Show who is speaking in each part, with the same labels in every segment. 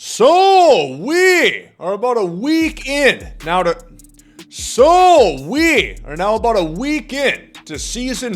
Speaker 1: So we are about a week in now to season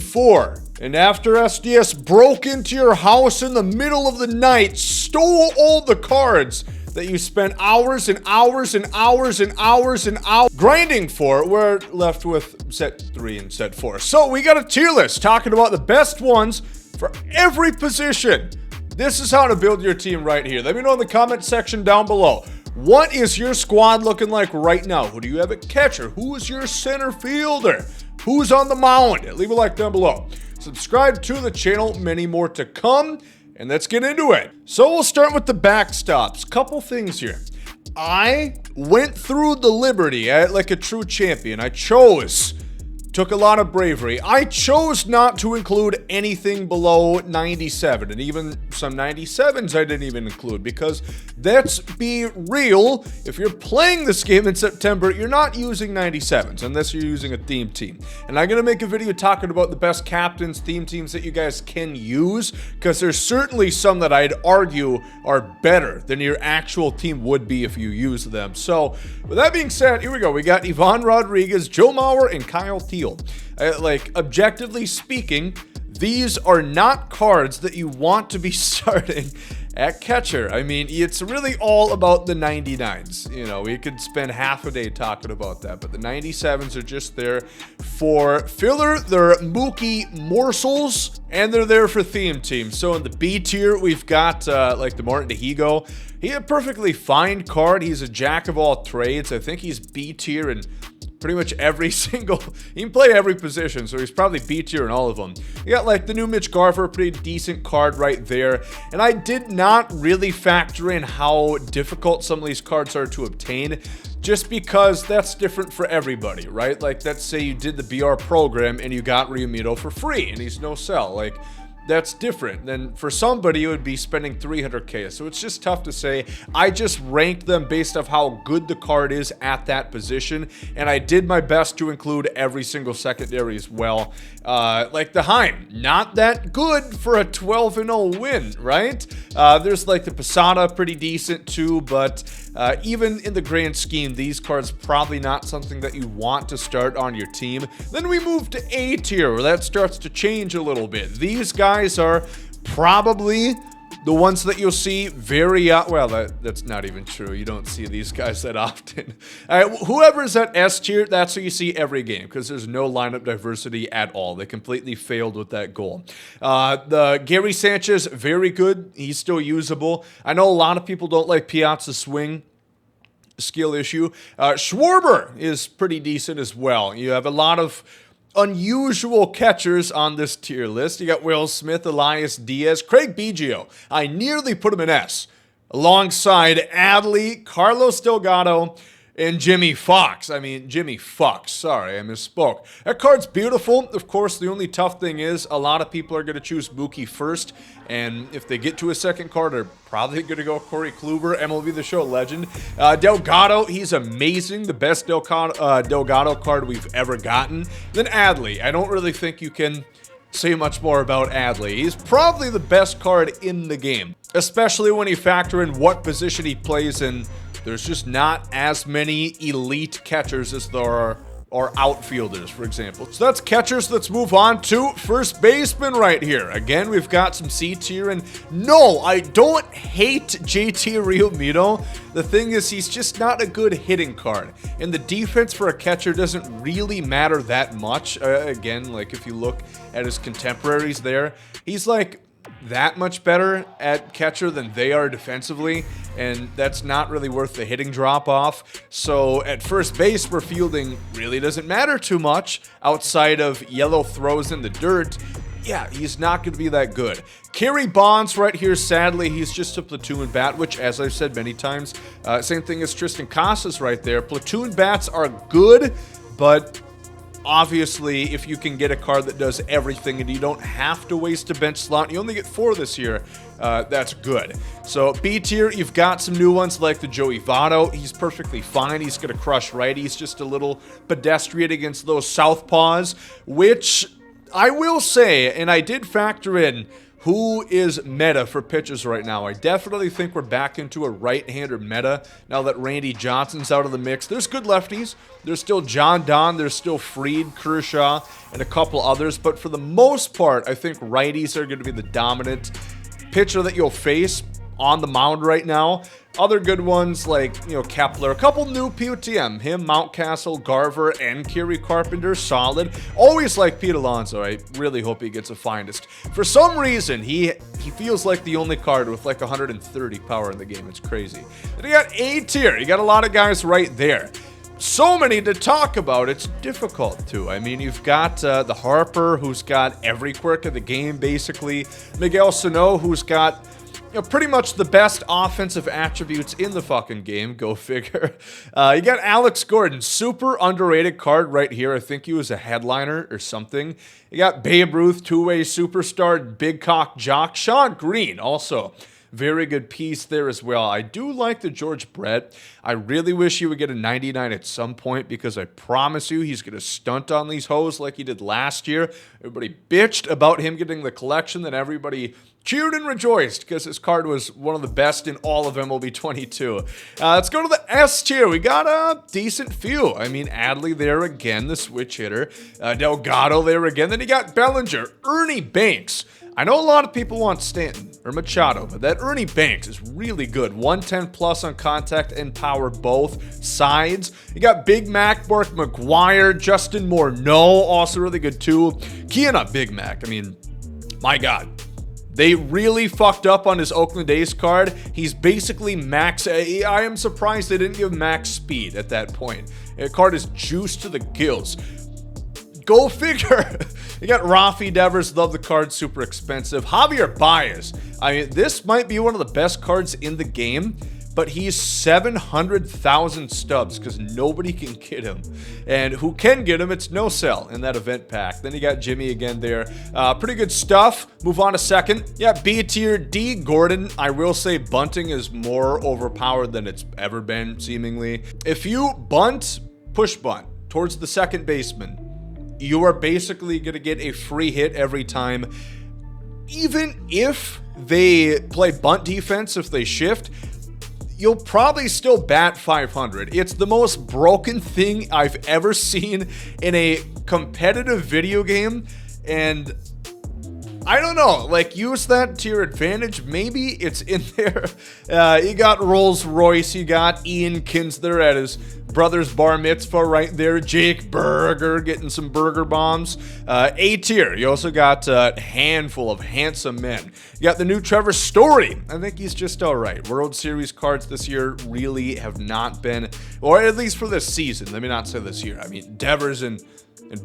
Speaker 1: 4. And after SDS broke into your house in the middle of the night, stole all the cards that you spent hours and hours and hours and hours and hours grinding for, we're left with set 3 and set 4. So we got a tier list talking about the best ones for every position. This is how to build your team right here. Let me know in the comment section down below. What is your squad looking like right now? Who do you have at catcher? Who is your center fielder? Who's on the mound? Leave a like down below. Subscribe to the channel, many more to come, and let's get into it. So we'll start with the backstops. Couple things here. I went through the Liberty like a true champion. Took a lot of bravery. I chose not to include anything below 97, and even some 97s I didn't even include, because let's be real, if you're playing this game in September, you're not using 97s unless you're using a theme team. And I'm gonna make a video talking about the best captains, theme teams that you guys can use, because there's certainly some that I'd argue are better than your actual team would be if you use them. So with that being said, here we go. We got Ivan Rodriguez, Joe Mauer, and Kyle Thiel. Like, objectively speaking, these are not cards that you want to be starting at catcher. I mean, it's really all about the 99s. You know, we could spend half a day talking about that, but the 97s are just there for filler. They're mookie morsels, and they're there for theme teams. So in the B tier, we've got like the Martin Dehigo. He's a perfectly fine card. He's a jack of all trades. I think he's B tier and pretty much every single, he can play every position, so he's probably B tier in all of them. You got like the new Mitch Garver, pretty decent card right there. And I did not really factor in how difficult some of these cards are to obtain, just because that's different for everybody, right? Like, let's say you did the BR program and you got Realmuto for free and he's no sell. Like, that's different than for somebody who would be spending 300k. So it's just tough to say. I just ranked them based off how good the card is at that position, and I did my best to include every single secondary as well. Like the Heim, not that good for a 12-0 win, right? There's like the Posada, pretty decent too, but even in the grand scheme, these cards probably not something that you want to start on your team. Then we move to A tier, where that starts to change a little bit. These guys are probably the ones that you'll see very well, that's not even true. You don't see these guys that often. Whoever's at S tier, that's who you see every game, because there's no lineup diversity at all. They completely failed with that goal. The Gary Sanchez, very good. He's still usable. I know a lot of people don't like Piazza's swing. Skill issue. Schwarber is pretty decent as well. You have a lot of unusual catchers on this tier list. You got Will Smith, Elias Diaz, Craig Biggio. I nearly put him in S, alongside Adley, Carlos Delgado, and Jimmy Fox. I mean, Jimmy Fox. Sorry, I misspoke. That card's beautiful. Of course, the only tough thing is a lot of people are going to choose Mookie first, and if they get to a second card, they're probably going to go Corey Kluber, MLB The Show legend. Delgado, he's amazing. The best Delgado card we've ever gotten. Then Adley. I don't really think you can say much more about Adley. He's probably the best card in the game, especially when you factor in what position he plays in. There's just not as many elite catchers as there are outfielders, for example. So that's catchers. Let's move on to first baseman right here. Again, we've got some C tier, and no, I don't hate JT Realmuto. The thing is, he's just not a good hitting card, and the defense for a catcher doesn't really matter that much. Again, like if you look at his contemporaries there, he's like that much better at catcher than they are defensively, and that's not really worth the hitting drop-off. So at first base, where fielding really doesn't matter too much outside of yellow throws in the dirt, yeah, he's not going to be that good. Kerry Bonds right here, sadly, he's just a platoon bat, which, as I've said many times, same thing as Tristan Casas right there. Platoon bats are good, but obviously, if you can get a card that does everything and you don't have to waste a bench slot, you only get 4 this year, that's good. So B tier, you've got some new ones like the Joey Votto. He's perfectly fine. He's going to crush righties, just a little pedestrian against those southpaws, which I will say, and I did factor in Who is meta for pitchers right now? I definitely think we're back into a right-hander meta now that Randy Johnson's out of the mix. There's good lefties. There's still John Don. There's still Fried, Kershaw, and a couple others. But for the most part, I think righties are going to be the dominant pitcher that you'll face on the mound right now. Other good ones like, Kepler, a couple new POTM, him, Mountcastle, Garver, and Kerry Carpenter, solid. Always like Pete Alonso. I really hope he gets a finest. For some reason, he feels like the only card with like 130 power in the game. It's crazy. Then you got A tier. You got a lot of guys right there. So many to talk about, it's difficult to. I mean, you've got the Harper, who's got every quirk of the game, basically. Miguel Sano, who's got pretty much the best offensive attributes in the fucking game. Go figure. You got Alex Gordon, super underrated card right here. I think he was a headliner or something. You got Babe Ruth, two-way superstar, big cock jock. Sean Green, also very good piece there as well. I do like the George Brett. I really wish he would get a 99 at some point because I promise you he's going to stunt on these hoes like he did last year. Everybody bitched about him getting the collection, then everybody cheered and rejoiced because his card was one of the best in all of MLB 22. Let's go to the S tier. We got a decent few. I mean, Adley there again, the switch hitter. Delgado there again. Then you got Bellinger, Ernie Banks. I know a lot of people want Stanton or Machado, but that Ernie Banks is really good. 110 plus on contact and power both sides. You got Big Mac, Mark McGwire, Justin Morneau, also really good too. Keying up Big Mac. I mean, my God. They really fucked up on his Oakland A's card. He's basically max. I am surprised they didn't give max speed at that point. The card is juiced to the gills. Go figure. You got Rafi Devers, love the card, super expensive. Javier Baez. I mean, this might be one of the best cards in the game, but he's 700,000 stubs because nobody can get him. And who can get him, it's no sell in that event pack. Then you got Jimmy again there. Pretty good stuff. Move on to second. Yeah, B tier, D Gordon. I will say bunting is more overpowered than it's ever been, seemingly. If you bunt, push bunt towards the second baseman, you are basically going to get a free hit every time. Even if they play bunt defense, if they shift, you'll probably still bat 500. It's the most broken thing I've ever seen in a competitive video game, and I don't know, like, use that to your advantage. Maybe it's in there. You got Rolls Royce, you got Ian Kinsler at his brother's bar mitzvah right there. Jake Berger getting some burger bombs. A tier, you also got a handful of handsome men. You got the new Trevor Story. I think he's just all right. World Series cards this year really have not been, or at least for this season. Let me not say this year. I mean, Devers and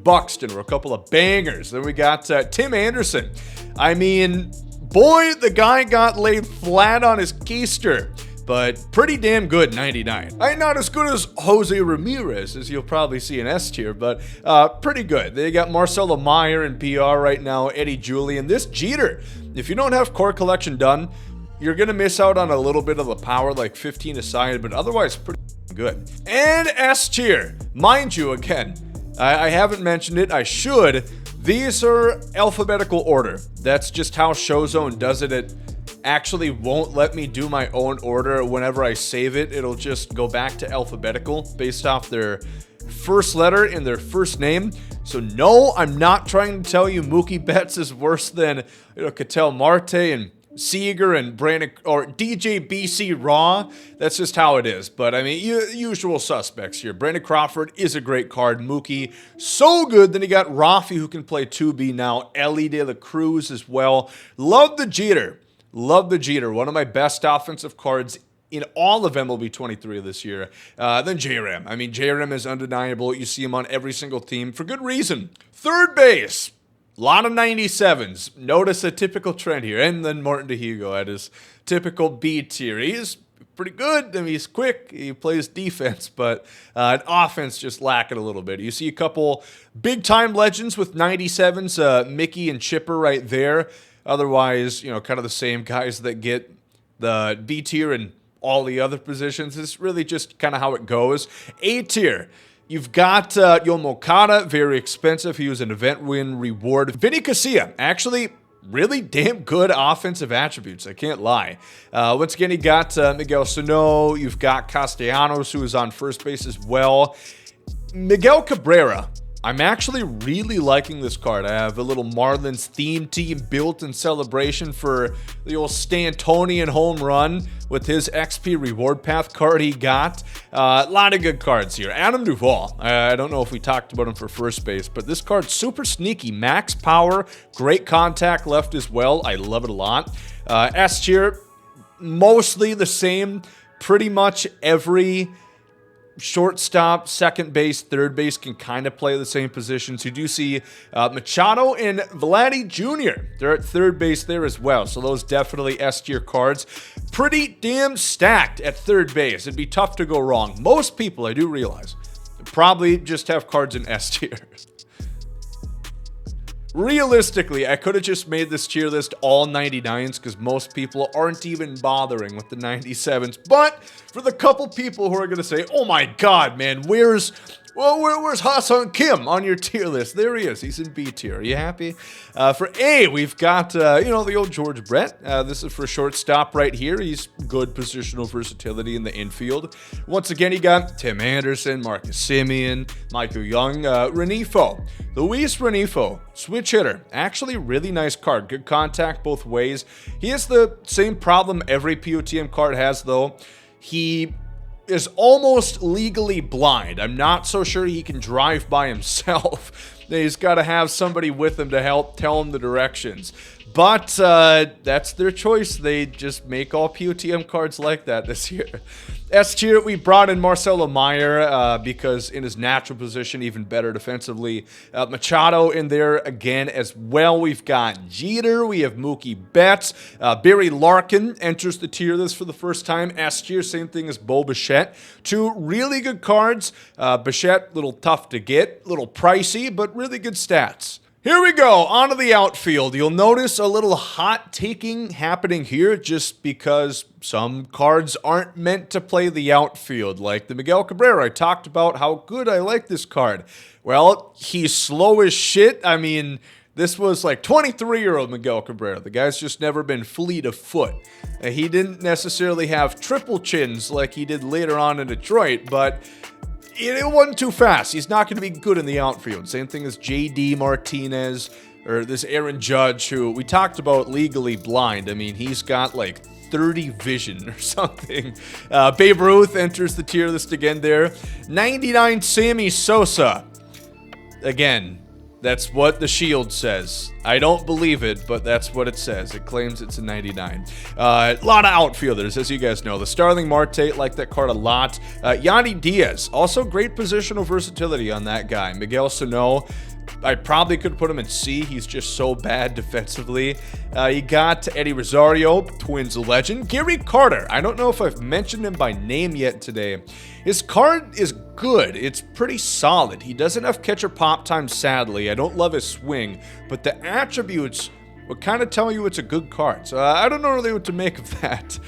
Speaker 1: Buxton were a couple of bangers. Then we got Tim Anderson. I mean, boy, the guy got laid flat on his keister, but pretty damn good 99. Not as good as Jose Ramirez, as you'll probably see in S tier, but pretty good. They got Marcelo Meyer in PR right now, Eddie Julian. This Jeter, if you don't have core collection done, you're going to miss out on a little bit of the power, like 15 aside, but otherwise pretty good. And S tier, mind you, again, I haven't mentioned it. I should. These are alphabetical order. That's just how Showzone does it. It actually won't let me do my own order. Whenever I save it, it'll just go back to alphabetical based off their first letter in their first name. So no, I'm not trying to tell you Mookie Betts is worse than Ketel Marte and Seager and Brandon or DJ BC Raw. That's just how it is. But I mean, usual suspects here. Brandon Crawford is a great card. Mookie, so good. Then you got Rafi, who can play 2B now. Ellie De La Cruz as well. Love the Jeter. Love the Jeter. One of my best offensive cards in all of MLB 23 this year. Then J-Ram. I mean, J-Ram is undeniable. You see him on every single team for good reason. Third base. A lot of 97s. Notice a typical trend here. And then Martin DeHugo at his typical B tier. He's pretty good. I mean, he's quick. He plays defense, but offense just lacking a little bit. You see a couple big-time legends with 97s. Mickey and Chipper right there. Otherwise, kind of the same guys that get the B tier and all the other positions. It's really just kind of how it goes. A tier. You've got Yoel Moncada, very expensive. He was an event win reward. Vinny Casilla, actually really damn good offensive attributes. I can't lie. Once again, you got Miguel Sano. You've got Castellanos, who is on first base as well. Miguel Cabrera. I'm actually really liking this card. I have a little Marlins theme team built in celebration for the old Stantonian home run with his XP reward path card he got. A lot of good cards here. Adam Duvall. I don't know if we talked about him for first base, but this card's super sneaky. Max power, great contact left as well. I love it a lot. S tier, mostly the same. Pretty much every shortstop, second base, third base can kind of play the same positions. You do see Machado and Vladdy Jr. They're at third base there as well. So those definitely S-tier cards. Pretty damn stacked at third base. It'd be tough to go wrong. Most people, I do realize, probably just have cards in S-tier. Realistically, I could have just made this tier list all 99s because most people aren't even bothering with the 97s. But for the couple people who are going to say, oh my god, man, where's Ha-Seong Kim on your tier list? There he is. He's in B tier. Are you happy? For A, we've got, the old George Brett. This is for shortstop right here. He's good positional versatility in the infield. Once again, you got Tim Anderson, Marcus Semien, Michael Young, Renifo. Luis Renifo, switch hitter. Actually, really nice card. Good contact both ways. He has the same problem every POTM card has, though. He is almost legally blind. I'm not so sure he can drive by himself. He's got to have somebody with him to help tell him the directions. But that's their choice. They just make all POTM cards like that this year. S tier, we brought in Marcelo Meyer because in his natural position, even better defensively. Machado in there again as well. We've got Jeter. We have Mookie Betts. Barry Larkin enters the tier list for the first time. S tier, same thing as Bo Bichette. Two really good cards. Bichette, little tough to get, little pricey, but really good stats. Here we go, onto the outfield. You'll notice a little hot taking happening here just because some cards aren't meant to play the outfield, like the Miguel Cabrera. I talked about how good I like this card. Well, he's slow as shit. I mean, this was like 23-year-old Miguel Cabrera. The guy's just never been fleet of foot. He didn't necessarily have triple chins like he did later on in Detroit, but it wasn't too fast. He's not going to be good in the outfield. Same thing as J.D. Martinez or this Aaron Judge, who we talked about legally blind. I mean, he's got like 30 vision or something. Babe Ruth enters the tier list again there. 99 Sammy Sosa. Again, that's what the Shield says. I don't believe it, but that's what it says. It claims it's a 99. A lot of outfielders, as you guys know. The Starling Marte, like that card a lot. Yandy Diaz, also great positional versatility on that guy. Miguel Sano, I probably could put him in C. He's just so bad defensively. You got Eddie Rosario, Twins legend. Gary Carter. I don't know if I've mentioned him by name yet today. His card is good. It's pretty solid. He doesn't have catcher pop time, sadly. I don't love his swing, but the attributes would kind of tell you it's a good card. So I don't know really what to make of that.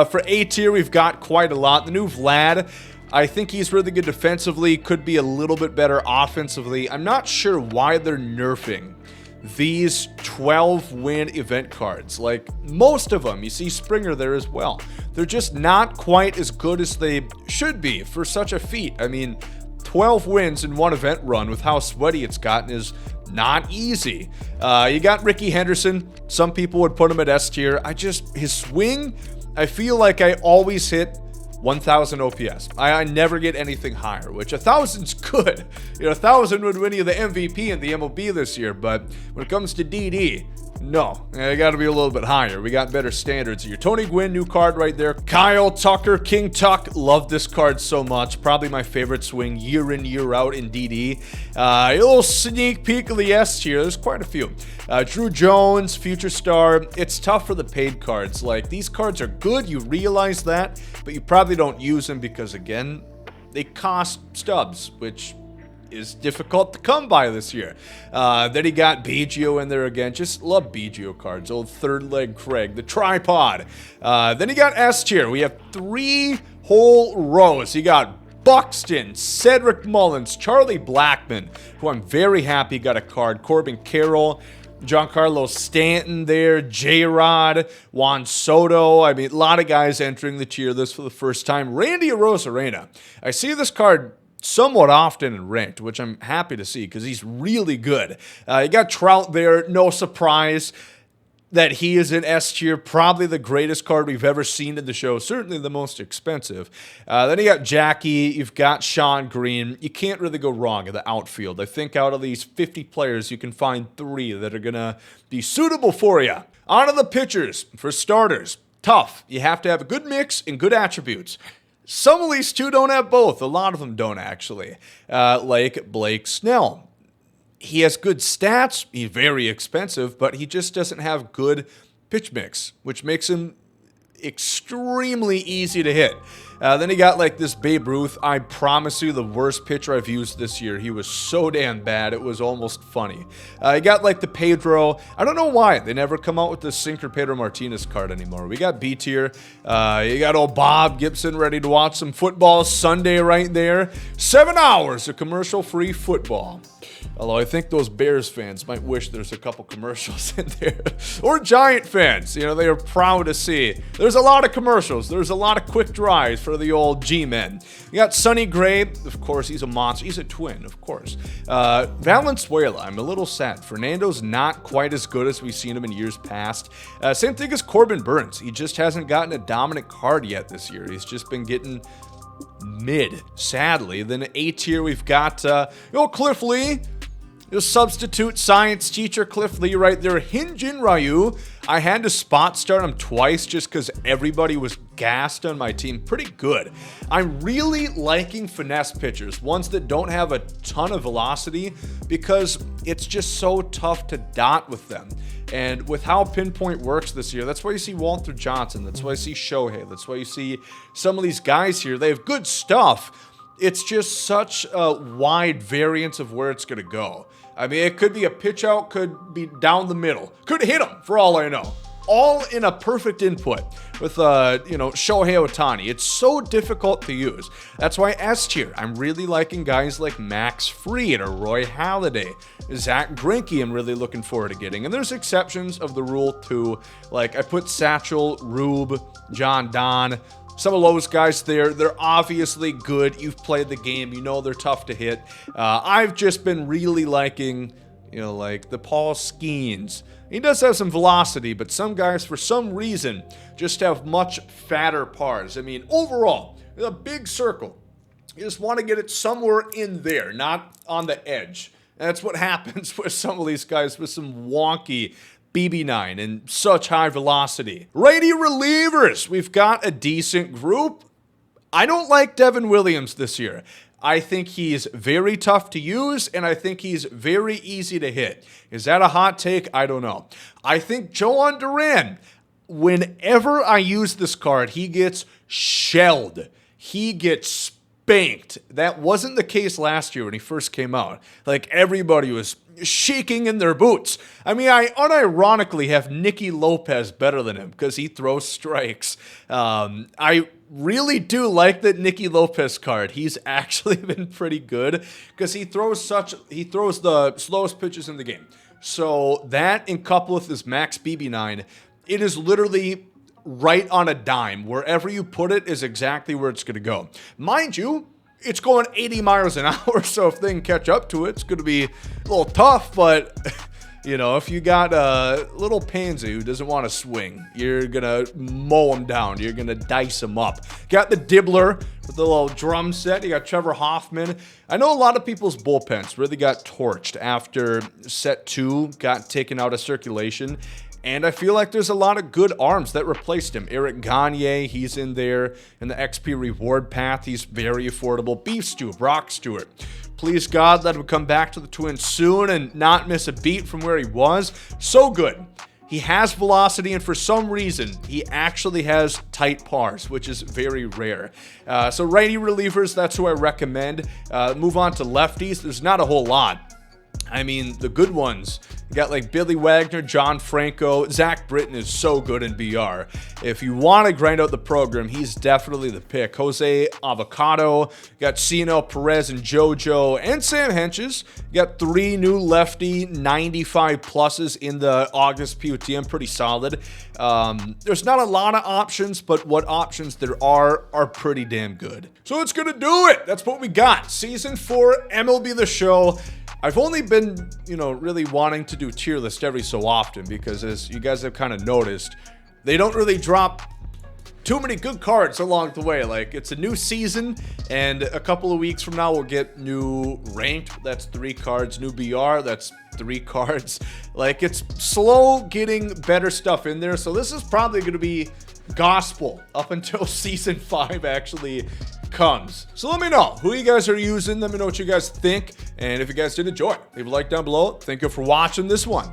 Speaker 1: For A tier, we've got quite a lot. The new Vlad, I think he's really good defensively, could be a little bit better offensively. I'm not sure why they're nerfing these 12-win event cards. Like, most of them, you see Springer there as well. They're just not quite as good as they should be for such a feat. I mean, 12 wins in one event run with how sweaty it's gotten is not easy. You got Ricky Henderson. Some people would put him at S tier. His swing, I feel like I always hit 1,000 OPS. I never get anything higher, which 1,000's good. 1,000 would win you the MVP in the MLB this year, but when it comes to DD, no, I got to be a little bit higher. We got better standards here. Tony Gwynn, new card right there. Kyle Tucker, King Tuck, love this card so much. Probably my favorite swing year in, year out in DD. A little sneak peek of the S tier. There's quite a few. Drew Jones, Future Star. It's tough for the paid cards. Like, these cards are good, you realize that, but you probably don't use them because, again, they cost stubs, which is difficult to come by this year. Then he got Biggio in there again. Just love Biggio cards. Old third leg Craig, the tripod. Then he got S tier. We have 3 whole rows. He got Buxton, Cedric Mullins, Charlie Blackmon, who I'm very happy got a card. Corbin Carroll. Giancarlo Stanton there, J-Rod, Juan Soto. I mean, a lot of guys entering the tier list for the first time. Randy Arozarena. I see this card somewhat often in ranked, which I'm happy to see because he's really good. You got Trout there, no surprise that he is in S tier, probably the greatest card we've ever seen in the show, certainly the most expensive. Then you got Jackie, you've got Sean Green. You can't really go wrong in the outfield. I think out of these 50 players, you can find 3 that are going to be suitable for you. On to the pitchers. For starters, tough. You have to have a good mix and good attributes. Some of these two don't have both. A lot of them don't, actually. Like Blake Snell. He has good stats. He's very expensive, but he just doesn't have good pitch mix, which makes him extremely easy to hit. Then he got like this Babe Ruth. I promise you, the worst pitcher I've used this year. He was so damn bad. It was almost funny. He got like the Pedro. I don't know why they never come out with the Sinker Pedro Martinez card anymore. We got B tier. You got old Bob Gibson ready to watch some football Sunday right there. 7 hours of commercial-free football. Although I think those Bears fans might wish there's a couple commercials in there. Or Giant fans, you know, they are proud to see. There's a lot of commercials. There's a lot of quick drives for the old G-men. You got Sonny Gray. Of course, he's a monster. He's a twin, of course. Valenzuela, I'm a little sad. Fernando's not quite as good as we've seen him in years past. Same thing as Corbin Burns. He just hasn't gotten a dominant card yet this year. He's just been getting mid, sadly. Then A tier, we've got Cliff Lee. The substitute science teacher Cliff Lee right there. Hyun-Jin Ryu. I had to spot start him twice just because everybody was gassed on my team. Pretty good. I'm really liking finesse pitchers, ones that don't have a ton of velocity, because it's just so tough to dot with them. And with how pinpoint works this year, that's why you see Walter Johnson. That's why you see Shohei. That's why you see some of these guys here. They have good stuff. It's just such a wide variance of where it's going to go. I mean, it could be a pitch out, could be down the middle, could hit him for all I know. All in a perfect input with, Shohei Ohtani. It's so difficult to use. That's why S tier, I'm really liking guys like Max Fried or Roy Halladay. Zach Greinke, I'm really looking forward to getting. And there's exceptions of the rule too. Like, I put Satchel, Rube, John Don. Some of those guys there, they're obviously good. You've played the game. You know they're tough to hit. I've just been really liking, like the Paul Skeens. He does have some velocity, but some guys, for some reason, just have much fatter pars. I mean, overall, a big circle. You just want to get it somewhere in there, not on the edge. And that's what happens with some of these guys with some wonky BB9 and such high velocity. Righty relievers, we've got a decent group. I don't like Devin Williams this year. I think he's very tough to use, and I think he's very easy to hit. Is that a hot take? I don't know. I think Joan Duran, whenever I use this card, he gets shelled. He gets spanked. That wasn't the case last year when he first came out. Like, everybody was shaking in their boots. I mean, I unironically have Nicky Lopez better than him because he throws strikes. I really do like that Nicky Lopez card. He's actually been pretty good because he throws the slowest pitches in the game. So that, in couple with this max BB9, it is literally right on a dime. Wherever you put it is exactly where it's going to go. Mind you, it's going 80 miles an hour, so if they can catch up to it, it's going to be a little tough, but if you got a little pansy who doesn't want to swing, you're going to mow him down. You're going to dice him up. Got the Dibbler with the little drum set. You got Trevor Hoffman. I know a lot of people's bullpens really got torched after set 2 got taken out of circulation. And I feel like there's a lot of good arms that replaced him. Eric Gagne, he's in there in the XP reward path. He's very affordable. Beef Stew, Brock Stewart. Please God, let him come back to the Twins soon and not miss a beat from where he was. So good. He has velocity, and for some reason, he actually has tight pars, which is very rare. So righty relievers, that's who I recommend. Move on to lefties. There's not a whole lot. I mean, the good ones. You got like Billy Wagner, John Franco, Zach Britton is so good in BR. If you want to grind out the program, he's definitely the pick. Jose Avocado, you got Ciano, Perez, and JoJo, and Sam Henches. You got 3 new lefty 95 pluses in the August PUTM, pretty solid. There's not a lot of options, but what options there are pretty damn good. So it's gonna do it. That's what we got. Season 4 MLB The Show. I've only been, really wanting to do tier list every so often because, as you guys have kind of noticed, they don't really drop too many good cards along the way. Like, it's a new season, and a couple of weeks from now we'll get new ranked. That's 3 cards. New BR. That's 3 cards. Like, it's slow getting better stuff in there. So this is probably going to be gospel up until season 5 actually comes. So let me know who you guys are using. Let me know what you guys think. And if you guys did enjoy, leave a like down below. Thank you for watching this one.